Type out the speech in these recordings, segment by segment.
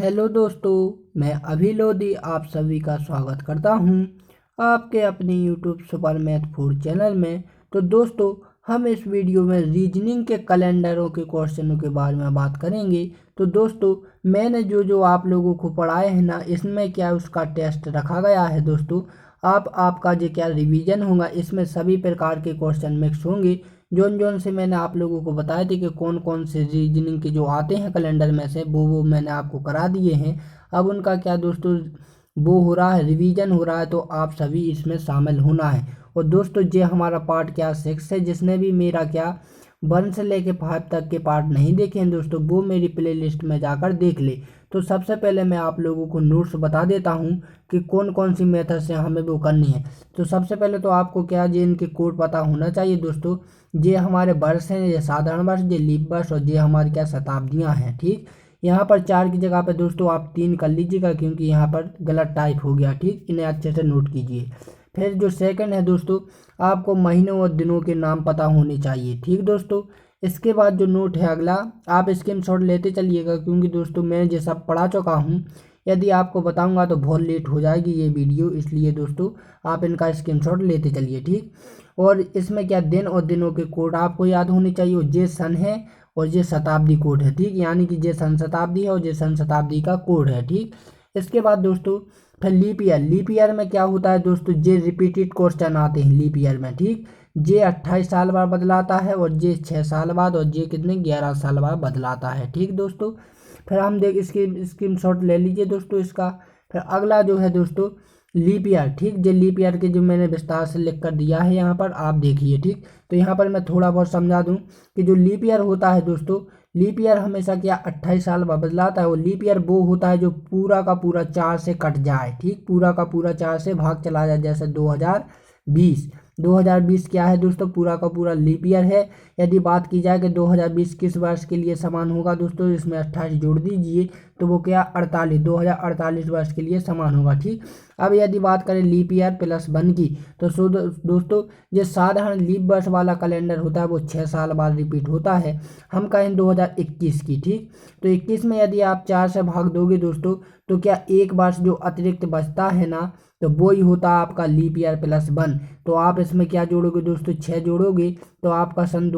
Hello दोस्तों, मैं अभी लोधी आप सभी का स्वागत करता हूं आपके अपने YouTube super math food channel में। तो दोस्तों, हम इस वीडियो में रीजनिंग के कैलेंडरों के क्वेश्चनों के बारे में बात करेंगे। तो दोस्तों, मैंने जो जो आप लोगों को पढ़ाए हैं ना, इसमें क्या उसका टेस्ट रखा गया है। दोस्तों, आपका जो क्या रिवीजन होगा, इसमें सभी प्रकार के क्वेश्चन मिक्स होंगे। जोन जोन से मैंने आप लोगों को बताए थे कि कौन कौन से रीजनिंग के जो आते हैं कैलेंडर में से, वो मैंने आपको करा दिए हैं। अब उनका क्या दोस्तों, वो हो रहा है, रिवीजन हो रहा है, तो आप सभी इसमें शामिल होना है। और दोस्तों, ये हमारा पार्ट क्या 6 है। जिसने भी मेरा क्या 1 से लेके 5 तक के पार्ट नहीं देखे हैं दोस्तों, वो मेरी प्लेलिस्ट में जाकर देख ले। तो सबसे पहले मैं आप लोगों को नोट्स बता देता हूँ कि कौन कौन सी मेथड से हमें वो करनी है। तो सबसे पहले तो आपको क्या ये इनके कोड पता होना चाहिए दोस्तों। ये हमारे वर्ष हैं, ये साधारण वर्ष, ये लीप वर्ष, और ये हमारी क्या शताब्दियाँ हैं। ठीक, यहाँ पर 4 की जगह पे दोस्तों आप 3 कर लीजिएगा, क्योंकि यहाँ पर गलत टाइप हो गया। ठीक, इन्हें अच्छे से नोट कीजिए। फिर जो सेकंड है दोस्तों, आपको महीनों और दिनों के नाम पता होने चाहिए। ठीक दोस्तों, इसके बाद जो नोट है अगला, आप स्क्रीनशॉट लेते चलिएगा, क्योंकि दोस्तों मैं ये सब पढ़ा चुका हूँ। यदि आपको बताऊंगा तो बहुत लेट हो जाएगी ये वीडियो, इसलिए दोस्तों आप इनका स्क्रीनशॉट लेते चलिए। ठीक, और इसमें क्या दिन और दिनों के कोड आपको याद होने चाहिए। और ये सन है और ये शताब्दी कोड है। ठीक, यानी कि ये सन शताब्दी है और ये सन शताब्दी का कोड है। ठीक, इसके बाद दोस्तों फिर लीप ईयर। लीप ईयर में क्या होता है दोस्तों, ये रिपीटेड क्वेश्चन आते हैं लीप ईयर में। ठीक, ये 28 साल बाद बदलाता है, और ये 6 साल बाद, और ये कितने 11 साल बाद बदलाता है। ठीक दोस्तों, फिर हम देख इसकी स्क्रीनशॉट ले लीजिए दोस्तों इसका। फिर अगला जो है दोस्तों लीप ईयर। ठीक, जो लीप ईयर के जो मैंने विस्तार से लिख कर दिया है यहाँ पर, आप देखिए। ठीक, तो यहाँ पर मैं थोड़ा बहुत समझा दूँ कि जो लीप ईयर होता है दोस्तों, लीप ईयर हमेशा क्या 28 साल बाद बदलाता है। और लीप ईयर वो होता है जो पूरा का पूरा 4 से कट जाए। ठीक, पूरा का पूरा 4 से भाग चला जाए, जैसे 2020 क्या है दोस्तों, पूरा का पूरा लीप ईयर है। यदि बात की जाए कि 2020 किस वर्ष के लिए समान होगा दोस्तों, इसमें 28 जोड़ दीजिए तो वो क्या 2048 वर्ष के लिए समान होगा। ठीक, अब यदि बात करें लीप ईयर +1 की, तो दोस्तों जो साधारण लीप वर्ष वाला कैलेंडर होता है वो 6 साल बाद रिपीट होता है। हम कहें 2021 की। ठीक, तो 21 में यदि आप 4 से भाग दोगे दोस्तों, तो क्या एक वर्ष जो अतिरिक्त बचता है ना, तो वो ही होता है आपका लीप ईयर +1। तो आप इसमें क्या जोड़ोगे दोस्तों, 6 जोड़ोगे तो आपका सन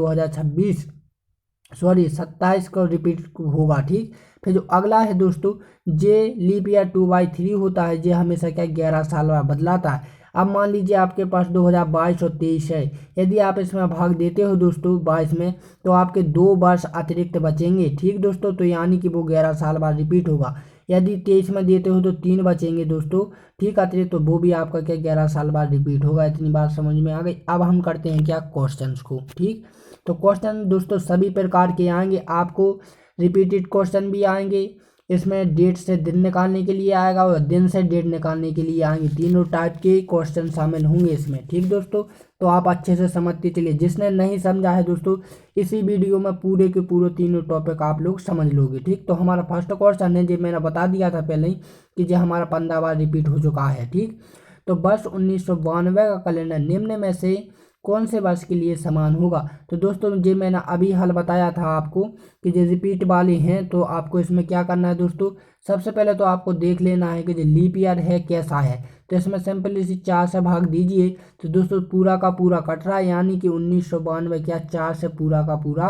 27 का रिपीट होगा। ठीक, फिर जो अगला है दोस्तों, जे लीप ईयर 2/3 होता है, जे हमेशा क्या 11 साल बाद बदलाता है। अब मान लीजिए आपके पास 2022 और 23 है। यदि आप इसमें भाग देते हो दोस्तों 22 में, तो आपके 2 वर्ष अतिरिक्त बचेंगे। ठीक दोस्तों, तो यानी कि वो 11 साल बाद रिपीट होगा। यदि 23 में देते हो तो 3 बचेंगे दोस्तों। ठीक, अतिरिक्त, तो वो भी आपका क्या 11 साल बाद रिपीट होगा। इतनी बात समझ में आ गई। अब हम करते हैं क्या क्वेश्चंस को। ठीक, तो क्वेश्चन दोस्तों सभी प्रकार के आएंगे, आपको रिपीटेड क्वेश्चन भी आएंगे। इसमें डेट से दिन निकालने के लिए आएगा और दिन से डेट निकालने के लिए आएंगे। तीनों टाइप के क्वेश्चन शामिल होंगे इसमें। ठीक दोस्तों, तो आप अच्छे से समझते चलिए। जिसने नहीं समझा है दोस्तों, इसी वीडियो में पूरे के पूरे तीनों टॉपिक आप लोग समझ लोगे। ठीक, तो हमारा फर्स्ट क्वेश्चन है, जो मैंने बता दिया था पहले ही कि जो हमारा 15 बार रिपीट हो चुका है। ठीक, तो वर्ष 1992 का कैलेंडर निम्न में से कौन से वर्ष के लिए समान होगा। तो दोस्तों, जो मैंने अभी हल बताया था आपको कि जो रिपीट वाले हैं, तो आपको इसमें क्या करना है दोस्तों, सबसे पहले तो आपको देख लेना है कि जो लीप ईयर है कैसा है। तो इसमें सिंपल इसी 4 से भाग दीजिए, तो दोस्तों पूरा का पूरा कट रहा है, यानी कि 1992 क्या 4 से पूरा का पूरा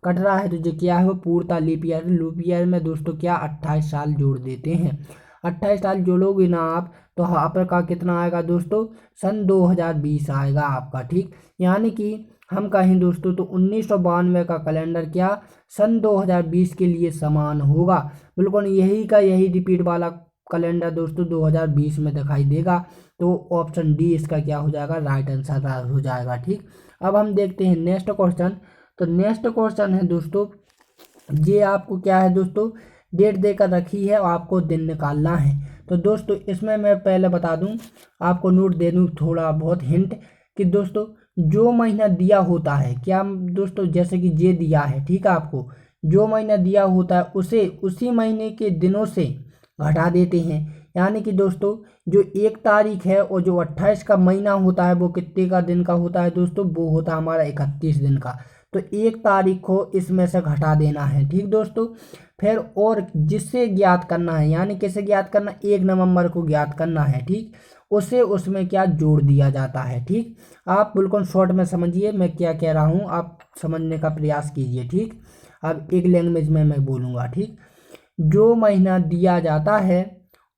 कट रहा है। तो जो क्या है वो पूर्णता लीप ईयर। लीप ईयर में दोस्तों क्या 28 साल जोड़ देते हैं। 28 साल जोड़ोगे ना आप, तो आपका कितना आएगा दोस्तों, सन 2020 आएगा आपका। ठीक, यानी कि हम कहें दोस्तों तो 1992 का कैलेंडर क्या सन 2020 के लिए समान होगा। बिल्कुल यही का यही रिपीट वाला कैलेंडर दोस्तों 2020 में दिखाई देगा। तो ऑप्शन डी इसका क्या हो जाएगा, राइट आंसर हो जाएगा। ठीक, अब हम देखते हैं नेक्स्ट क्वेश्चन। तो नेक्स्ट क्वेश्चन है दोस्तों, ये आपको क्या है दोस्तों, डेट देकर रखी है और आपको दिन निकालना है। तो दोस्तों इसमें मैं पहले बता दूं, आपको नोट दे दूं थोड़ा बहुत हिंट, कि दोस्तों जो महीना दिया होता है क्या दोस्तों, जैसे कि ये दिया है, ठीक है, आपको जो महीना दिया होता है उसे उसी महीने के दिनों से घटा देते हैं। यानी कि दोस्तों जो 1 तारीख है और जो 28 का महीना होता है वो कितने का दिन का होता है दोस्तों, वो होता है हमारा 31 दिन का। तो 1 तारीख को इसमें से घटा देना है। ठीक दोस्तों, फिर और जिससे ज्ञात करना है, यानी किसे ज्ञात करना, 1 नवंबर को ज्ञात करना है, ठीक, उसे उसमें क्या जोड़ दिया जाता है। ठीक, आप बिल्कुल शॉर्ट में समझिए मैं क्या कह रहा हूँ, आप समझने का प्रयास कीजिए। ठीक, अब एक लैंग्वेज में मैं बोलूँगा। ठीक, जो महीना दिया जाता है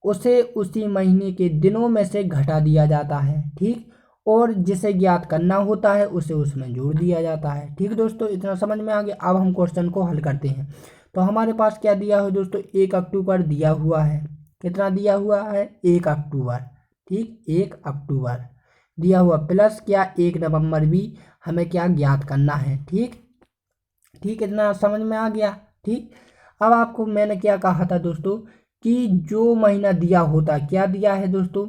उसे उसी महीने के दिनों में से घटा दिया जाता है। ठीक, और जिसे ज्ञात करना होता है उसे उसमें जोड़ दिया जाता है। ठीक दोस्तों, इतना समझ में आ गया। अब हम क्वेश्चन को हल करते हैं। तो हमारे पास क्या दिया है दोस्तों, 1 अक्टूबर दिया हुआ है। कितना दिया हुआ है, 1 अक्टूबर। ठीक, 1 अक्टूबर दिया हुआ, प्लस क्या 1 नवंबर भी हमें क्या ज्ञात करना है। ठीक, ठीक, इतना समझ में आ गया। ठीक, अब आपको मैंने क्या कहा था दोस्तों कि जो महीना दिया होता है, क्या दिया है दोस्तों,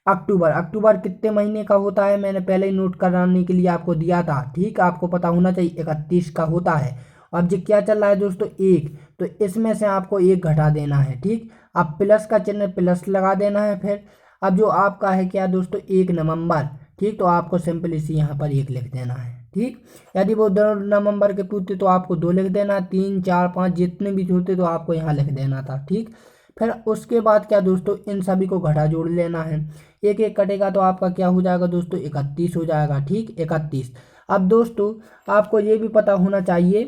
अक्टूबर। अक्टूबर कितने महीने का होता है, मैंने पहले ही नोट कराने के लिए आपको दिया था। ठीक, आपको पता होना चाहिए 31 का होता है। अब जो क्या चल रहा है दोस्तों, 1, तो इसमें से आपको 1 घटा देना है। ठीक, अब प्लस का चिन्ह प्लस लगा देना है। फिर अब जो आपका है क्या दोस्तों, 1 नवंबर। ठीक, तो आपको सिंपल इसी यहाँ पर 1 लिख देना है। ठीक, यदि वो 2 नवंबर के पूछते तो आपको 2 लिख देना, 3, 4, 5 जितने भी होते तो आपको यहाँ लिख देना था। ठीक, फिर उसके बाद क्या दोस्तों, इन सभी को घटा जोड़ लेना है। एक एक कटेगा तो आपका क्या हो जाएगा दोस्तों, 31 हो जाएगा। ठीक, 31। अब दोस्तों आपको ये भी पता होना चाहिए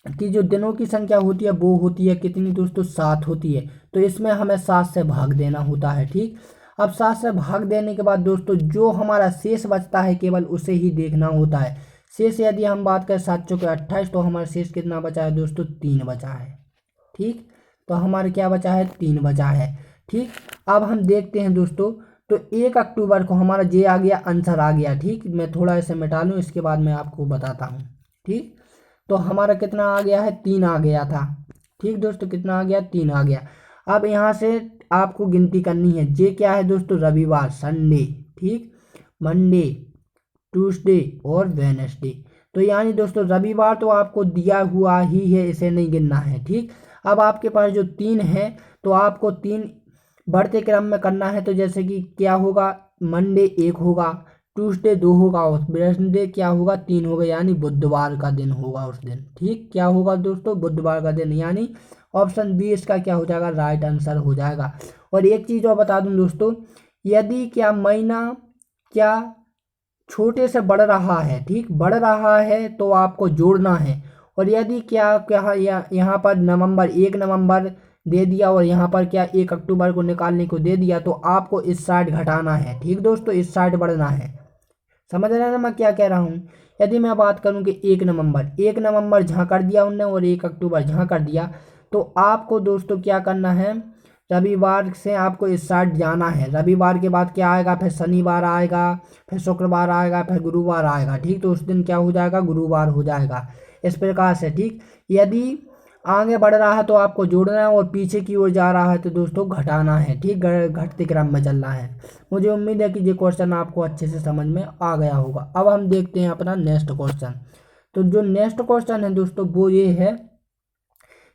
कि जो दिनों की संख्या होती है वो होती है कितनी दोस्तों, 7 होती है। तो इसमें हमें 7 से भाग देना होता है। ठीक, अब 7 से भाग देने के बाद दोस्तों जो हमारा शेष बचता है केवल उसे ही देखना होता है। शेष यदि हम बात करें 7 चौके 28, तो हमारा शेष कितना बचा है दोस्तों, 3 बचा है। ठीक, तो हमारे क्या बचा है, 3 बचा है। ठीक, अब हम देखते हैं दोस्तों, तो 1 अक्टूबर को हमारा जे आ गया, आंसर आ गया। ठीक, मैं थोड़ा इसे मिटा लूँ, इसके बाद मैं आपको बताता हूँ। ठीक, तो हमारा कितना आ गया है, 3 आ गया था। ठीक दोस्तों, कितना आ गया, 3 आ गया। अब यहाँ से आपको गिनती करनी है। जे क्या है दोस्तों, रविवार, संडे। ठीक, मंडे, ट्यूसडे और वेडनेसडे। तो यानी दोस्तों रविवार तो आपको दिया हुआ ही है, इसे नहीं गिनना है। ठीक, अब आपके पास जो 3 है तो आपको 3 बढ़ते क्रम में करना है। तो जैसे कि क्या होगा, मंडे 1 होगा, ट्यूसडे 2 होगा और वेडनेसडे क्या होगा, 3 होगा, यानी बुधवार का दिन होगा उस दिन। ठीक, क्या होगा दोस्तों, बुधवार का दिन, यानी ऑप्शन बी इसका क्या हो जाएगा, राइट आंसर हो जाएगा। और एक चीज़ और बता दूं दोस्तों, यदि क्या महीना क्या छोटे से बढ़ रहा है, ठीक, बढ़ रहा है तो आपको जोड़ना है। और यदि क्या क्या यहाँ पर नवंबर 1 नवंबर दे दिया और यहाँ पर क्या 1 अक्टूबर को निकालने को दे दिया, तो आपको इस साइड घटाना है। ठीक दोस्तों, इस साइड बढ़ना है। समझ रहे हैं ना मैं क्या कह रहा हूँ। यदि मैं बात करूँ कि 1 नवंबर जहाँ कर दिया उनने और 1 अक्टूबर जहाँ कर दिया, तो आपको दोस्तों क्या करना है, रविवार से आपको इस साइड जाना है। रविवार के बाद क्या आएगा, फिर शनिवार आएगा, फिर शुक्रवार आएगा, फिर गुरुवार आएगा। ठीक, तो उस दिन क्या हो जाएगा, गुरुवार हो जाएगा। इस प्रकार से। ठीक, यदि आगे बढ़ रहा है तो आपको जोड़ना है और पीछे की ओर जा रहा है तो दोस्तों घटाना है। ठीक, घटते क्रम में चल रहा है। मुझे उम्मीद है कि ये क्वेश्चन आपको अच्छे से समझ में आ गया होगा। अब हम देखते हैं अपना नेक्स्ट क्वेश्चन। तो जो नेक्स्ट क्वेश्चन है दोस्तों वो ये है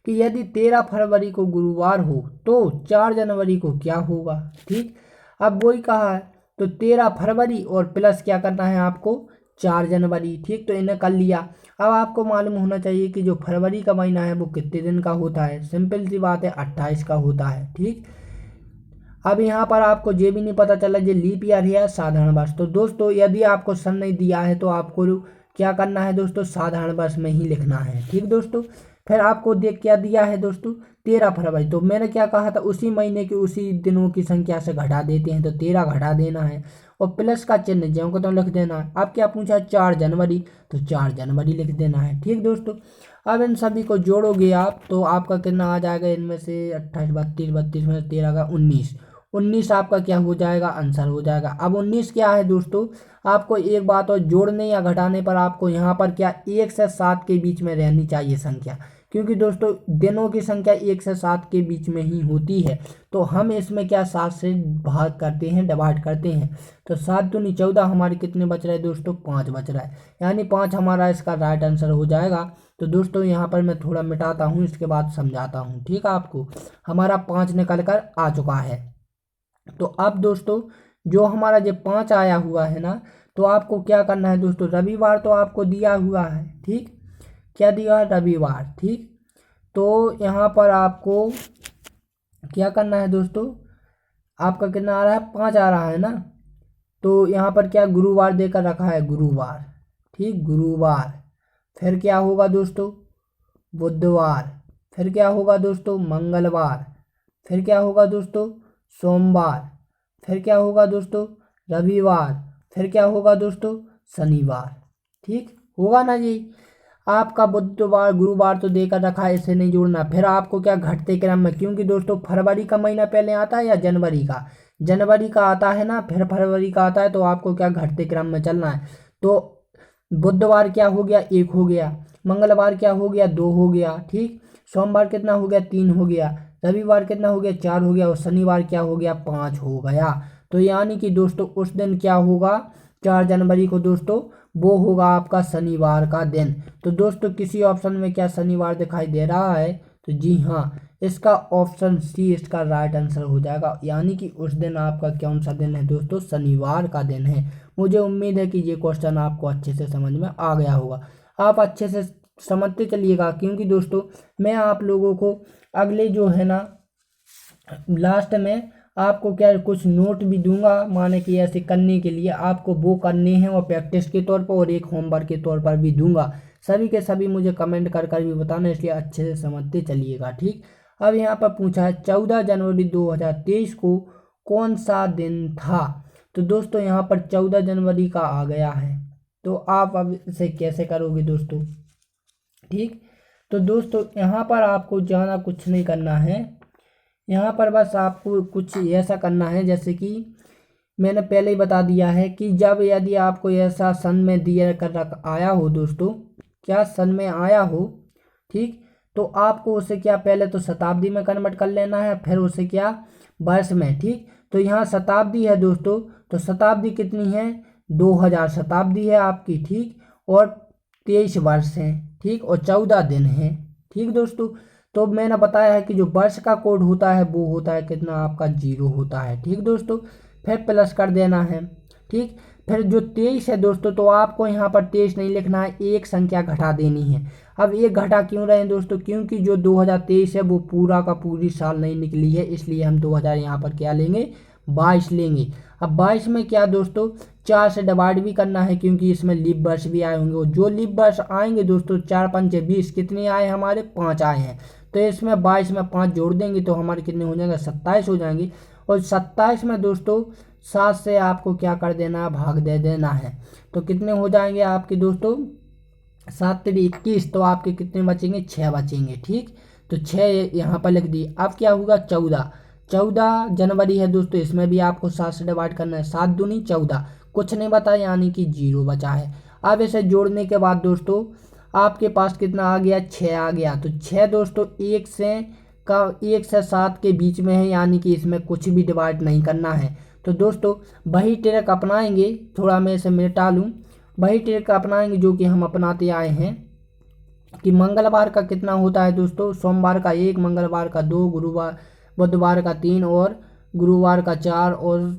कि यदि 13 फरवरी को गुरुवार हो तो 4 जनवरी को क्या होगा। ठीक, अब वही कहा है, तो 13 फरवरी और प्लस क्या करना है आपको, 4 जनवरी। ठीक, तो इन्हें कर लिया। अब आपको मालूम होना चाहिए कि जो फरवरी का महीना है वो कितने दिन का होता है, सिंपल सी बात है, 28 का होता है। ठीक, अब यहाँ पर आपको ये भी नहीं पता चला ये लीप ईयर है या साधारण वर्ष। तो दोस्तों यदि आपको सन नहीं दिया है तो आपको क्या करना है दोस्तों, साधारण वर्ष में ही लिखना है। ठीक दोस्तों, फिर आपको देख क्या दिया है दोस्तों, 13 फरवरी। तो मैंने क्या कहा था, उसी महीने के उसी दिनों की संख्या से घटा देते हैं, तो 13 घटा देना है और प्लस का चिन्ह ज्यों को तो लिख देना है। अब क्या पूछा, 4 जनवरी, तो 4 जनवरी लिख देना है। ठीक दोस्तों, अब इन सभी को जोड़ोगे आप तो आपका कितना आ जाएगा, इनमें से 28 32 32 में 13 का 19, 19 आपका क्या हो जाएगा, आंसर हो जाएगा। अब 19 क्या है दोस्तों, आपको एक बात और, जोड़ने या घटाने पर आपको यहाँ पर क्या 1 से 7 के बीच में रहनी चाहिए संख्या, क्योंकि दोस्तों दिनों की संख्या 1 से 7 के बीच में ही होती है। तो हम इसमें क्या 7 से भाग करते हैं, डिवाइड करते हैं। तो 7 दूनी 14, हमारे कितने बच रहे हैं दोस्तों, 5 बच रहा है, यानी 5 हमारा इसका राइट आंसर हो जाएगा। तो दोस्तों यहाँ पर मैं थोड़ा मिटाता हूँ, इसके बाद समझाता हूँ। ठीक है, आपको हमारा 5 निकल कर आ चुका है। तो अब दोस्तों जो हमारा जो 5 आया हुआ है ना, तो आपको क्या करना है दोस्तों, रविवार तो आपको दिया हुआ है। ठीक, क्या दिया है, रविवार। ठीक, तो यहाँ पर आपको क्या करना है दोस्तों, आपका कितना आ रहा है, 5 आ रहा है ना। तो यहाँ पर क्या गुरुवार देकर रखा है, गुरुवार, ठीक, गुरुवार। फिर क्या होगा दोस्तों, बुधवार। फिर क्या होगा दोस्तों, मंगलवार। फिर क्या होगा दोस्तों, सोमवार। फिर क्या होगा दोस्तों, रविवार। फिर क्या होगा दोस्तों, शनिवार। ठीक होगा ना जी। आपका बुधवार गुरुवार तो देकर रखा है, इसे नहीं जोड़ना। फिर आपको क्या घटते क्रम में, क्योंकि दोस्तों फरवरी का महीना पहले आता है या जनवरी का, जनवरी का आता है ना, फिर फरवरी का आता है, तो आपको क्या घटते क्रम में चलना है। तो बुधवार क्या हो गया, 1 हो गया। मंगलवार क्या हो गया, 2 हो गया। ठीक, सोमवार कितना हो गया, 3 हो गया। रविवार कितना हो गया, 4 हो गया। और शनिवार क्या हो गया, 5 हो गया। तो यानी कि दोस्तों उस दिन क्या होगा, 4 जनवरी को दोस्तों वो होगा आपका शनिवार का दिन। तो दोस्तों किसी ऑप्शन में क्या शनिवार दिखाई दे रहा है, तो जी हाँ, इसका ऑप्शन सी इसका राइट आंसर हो जाएगा। यानी कि उस दिन आपका कौन सा दिन है दोस्तों, शनिवार का दिन है। मुझे उम्मीद है कि ये क्वेश्चन आपको अच्छे से समझ में आ गया होगा। आप अच्छे से समझते चलिएगा, क्योंकि दोस्तों मैं आप लोगों को अगले जो है ना लास्ट में आपको क्या कुछ नोट भी दूंगा, माने कि ऐसे करने के लिए आपको वो करने हैं, और प्रैक्टिस के तौर पर और एक होमवर्क के तौर पर भी दूंगा। सभी के सभी मुझे कमेंट कर कर भी बताना, इसलिए अच्छे से समझते चलिएगा। ठीक, अब यहाँ पर पूछा है 14 जनवरी 2023 को कौन सा दिन था। तो दोस्तों यहाँ पर 14 जनवरी का आ गया है, तो आप अब इसे कैसे करोगे दोस्तों। ठीक, तो दोस्तों यहाँ पर आपको ज़्यादा कुछ नहीं करना है। यहाँ पर बस आपको कुछ ऐसा करना है, जैसे कि मैंने पहले ही बता दिया है कि जब यदि आपको ऐसा सन में दिया कर रख आया हो दोस्तों, क्या सन में आया हो, ठीक, तो आपको उसे क्या पहले तो शताब्दी में कन्वर्ट कर लेना है, फिर उसे क्या वर्ष में। ठीक, तो यहाँ शताब्दी है दोस्तों, तो शताब्दी कितनी है, 2000 शताब्दी है आपकी। ठीक, और 23 वर्ष हैं। ठीक, और 14 दिन हैं। ठीक दोस्तों, तो मैंने बताया है कि जो वर्ष का कोड होता है वो होता है कितना, आपका 0 होता है। ठीक दोस्तों, फिर प्लस कर देना है। ठीक, फिर जो 23 है दोस्तों, तो आपको यहाँ पर 23 नहीं लिखना है, एक संख्या घटा देनी है। अब एक घटा क्यों रहे हैं दोस्तों, क्योंकि जो 2023 है वो पूरा का पूरी साल नहीं निकली है, इसलिए हम 2000 यहाँ पर क्या लेंगे, 22 लेंगे। अब 22 में क्या दोस्तों 4 से डिवाइड भी करना है, क्योंकि इसमें लीप वर्ष भी आए होंगे, और जो लीप वर्ष आएंगे दोस्तों 4 पंचे 20, कितने आए हमारे, 5 आए हैं। तो इसमें 22 में 5 जोड़ देंगे तो हमारे कितने हो जाएंगे, 27 हो जाएंगे। और 27 में दोस्तों 7 से आपको क्या कर देना है, भाग दे देना है। तो कितने हो जाएंगे आपके दोस्तों, 7 3 21, तो आपके कितने बचेंगे, 6 बचेंगे। ठीक, तो 6 यहाँ पर लिख दिए। अब क्या होगा, 14 जनवरी है दोस्तों, इसमें भी आपको 7 से डिवाइड करना है, 7 दूनी 14, कुछ नहीं बता, यानी कि 0 बचा है। अब इसे जोड़ने के बाद दोस्तों आपके पास कितना आ गया, 6 आ गया। तो 6 दोस्तों 1 से 7 के बीच में है, यानी कि इसमें कुछ भी डिवाइड नहीं करना है। तो दोस्तों वही ट्रिक अपनाएंगे, थोड़ा मैं इसे मिटा लूँ, वही ट्रिक अपनाएंगे जो कि हम अपनाते आए हैं, कि मंगलवार का कितना होता है दोस्तों, सोमवार का 1, मंगलवार का 2, गुरुवार बुधवार का 3, और गुरुवार का 4, और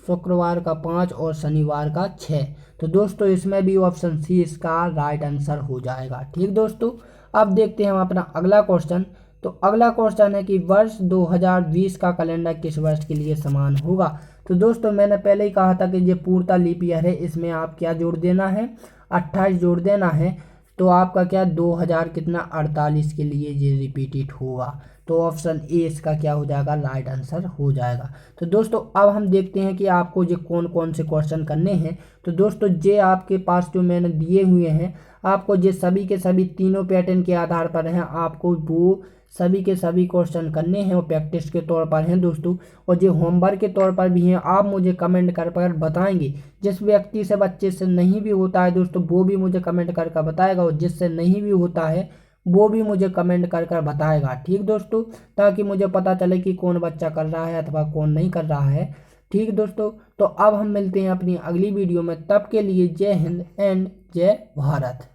शुक्रवार का 5, और शनिवार का 6। तो दोस्तों इसमें भी ऑप्शन सी इसका राइट आंसर हो जाएगा। ठीक दोस्तों, अब देखते हैं हम अपना अगला क्वेश्चन। तो अगला क्वेश्चन है कि वर्ष 2020 का कैलेंडर किस वर्ष के लिए समान होगा। तो दोस्तों मैंने पहले ही कहा था कि ये पूर्णतः लीप ईयर है, इसमें आप क्या जोड़ देना है, 28 जोड़ देना है। तो आपका क्या 2000 कितना 48 के लिए ये रिपीटेड होगा। तो ऑप्शन ए इसका क्या हो जाएगा, राइट आंसर हो जाएगा। तो दोस्तों अब हम देखते हैं कि आपको ये कौन कौन से क्वेश्चन करने हैं। तो दोस्तों ये आपके पास जो मैंने दिए हुए हैं, आपको ये सभी के सभी तीनों पैटर्न के आधार पर हैं, आपको वो सभी के सभी क्वेश्चन करने हैं, और प्रैक्टिस के तौर पर हैं दोस्तों, और जो होमवर्क के तौर पर भी हैं। आप मुझे कमेंट कर बताएंगे, जिस व्यक्ति से बच्चे से नहीं भी होता है दोस्तों वो भी मुझे कमेंट कर बताएगा, और जिससे नहीं भी होता है वो भी मुझे कमेंट कर बताएगा। ठीक दोस्तों, ताकि मुझे पता चले कि कौन बच्चा कर रहा है अथवा कौन नहीं कर रहा है। ठीक दोस्तों, तो अब हम मिलते हैं अपनी अगली वीडियो में, तब के लिए जय हिंद एंड जय भारत।